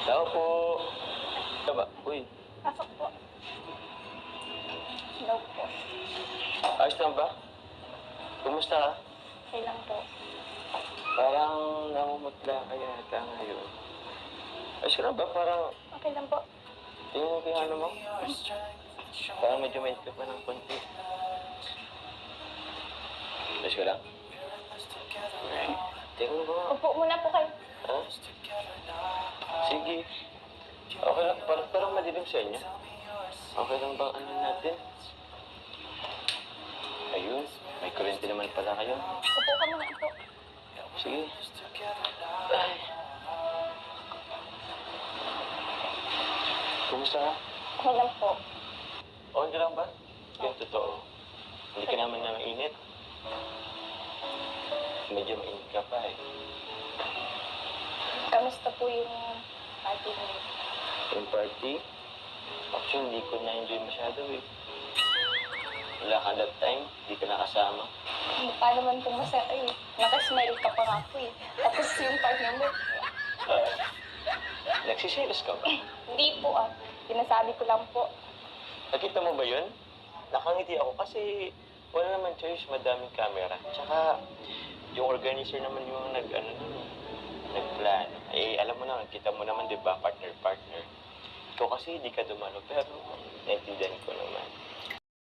Tao po. Ba? Uy, Pasok po. Hello po. ayos lang ba? Kumusta ka? Okay lang po. Parang namumutla ka yata ngayon. Ayos ka lang ba? Parang Okay lang po. tingin mo kaya ano mo? Parang medyo may ka pa ng konti. Ayos ka lang? Okay. Tingnan mo ba? Upo muna po kayo. Ha? Sige. Okay lang. Parang madilim sa inyo. Okay lang bang ano natin? Ayun. May kurente naman pala kayo. Upo ka muna po. Sige. Ay. Kumusta ka? Okay lang po. Okay lang ba? Yung totoo. Hindi ka naman na mainit. Medyo mainit ka pa eh. Kamusta po yung party niyo? Yung party? Actually, hindi ko na-enjoy masyado eh. Wala ka that time, hindi ka nakasama. Mukha naman pong masaya eh. Nakasmile ka pa nga po eh. Tapos yung partner mo, Nagsiselos ka ba? hindi po ah. Sinasabi ko lang po. Nakita mo ba yun? Nakangiti ako kasi wala naman choice, madaming camera. Tsaka, yung organizer naman yung nag-plan. Eh, alam mo naman, kita mo naman, di ba, partner-partner. Ikaw kasi hindi ka dumalo, pero naintindihan ko naman.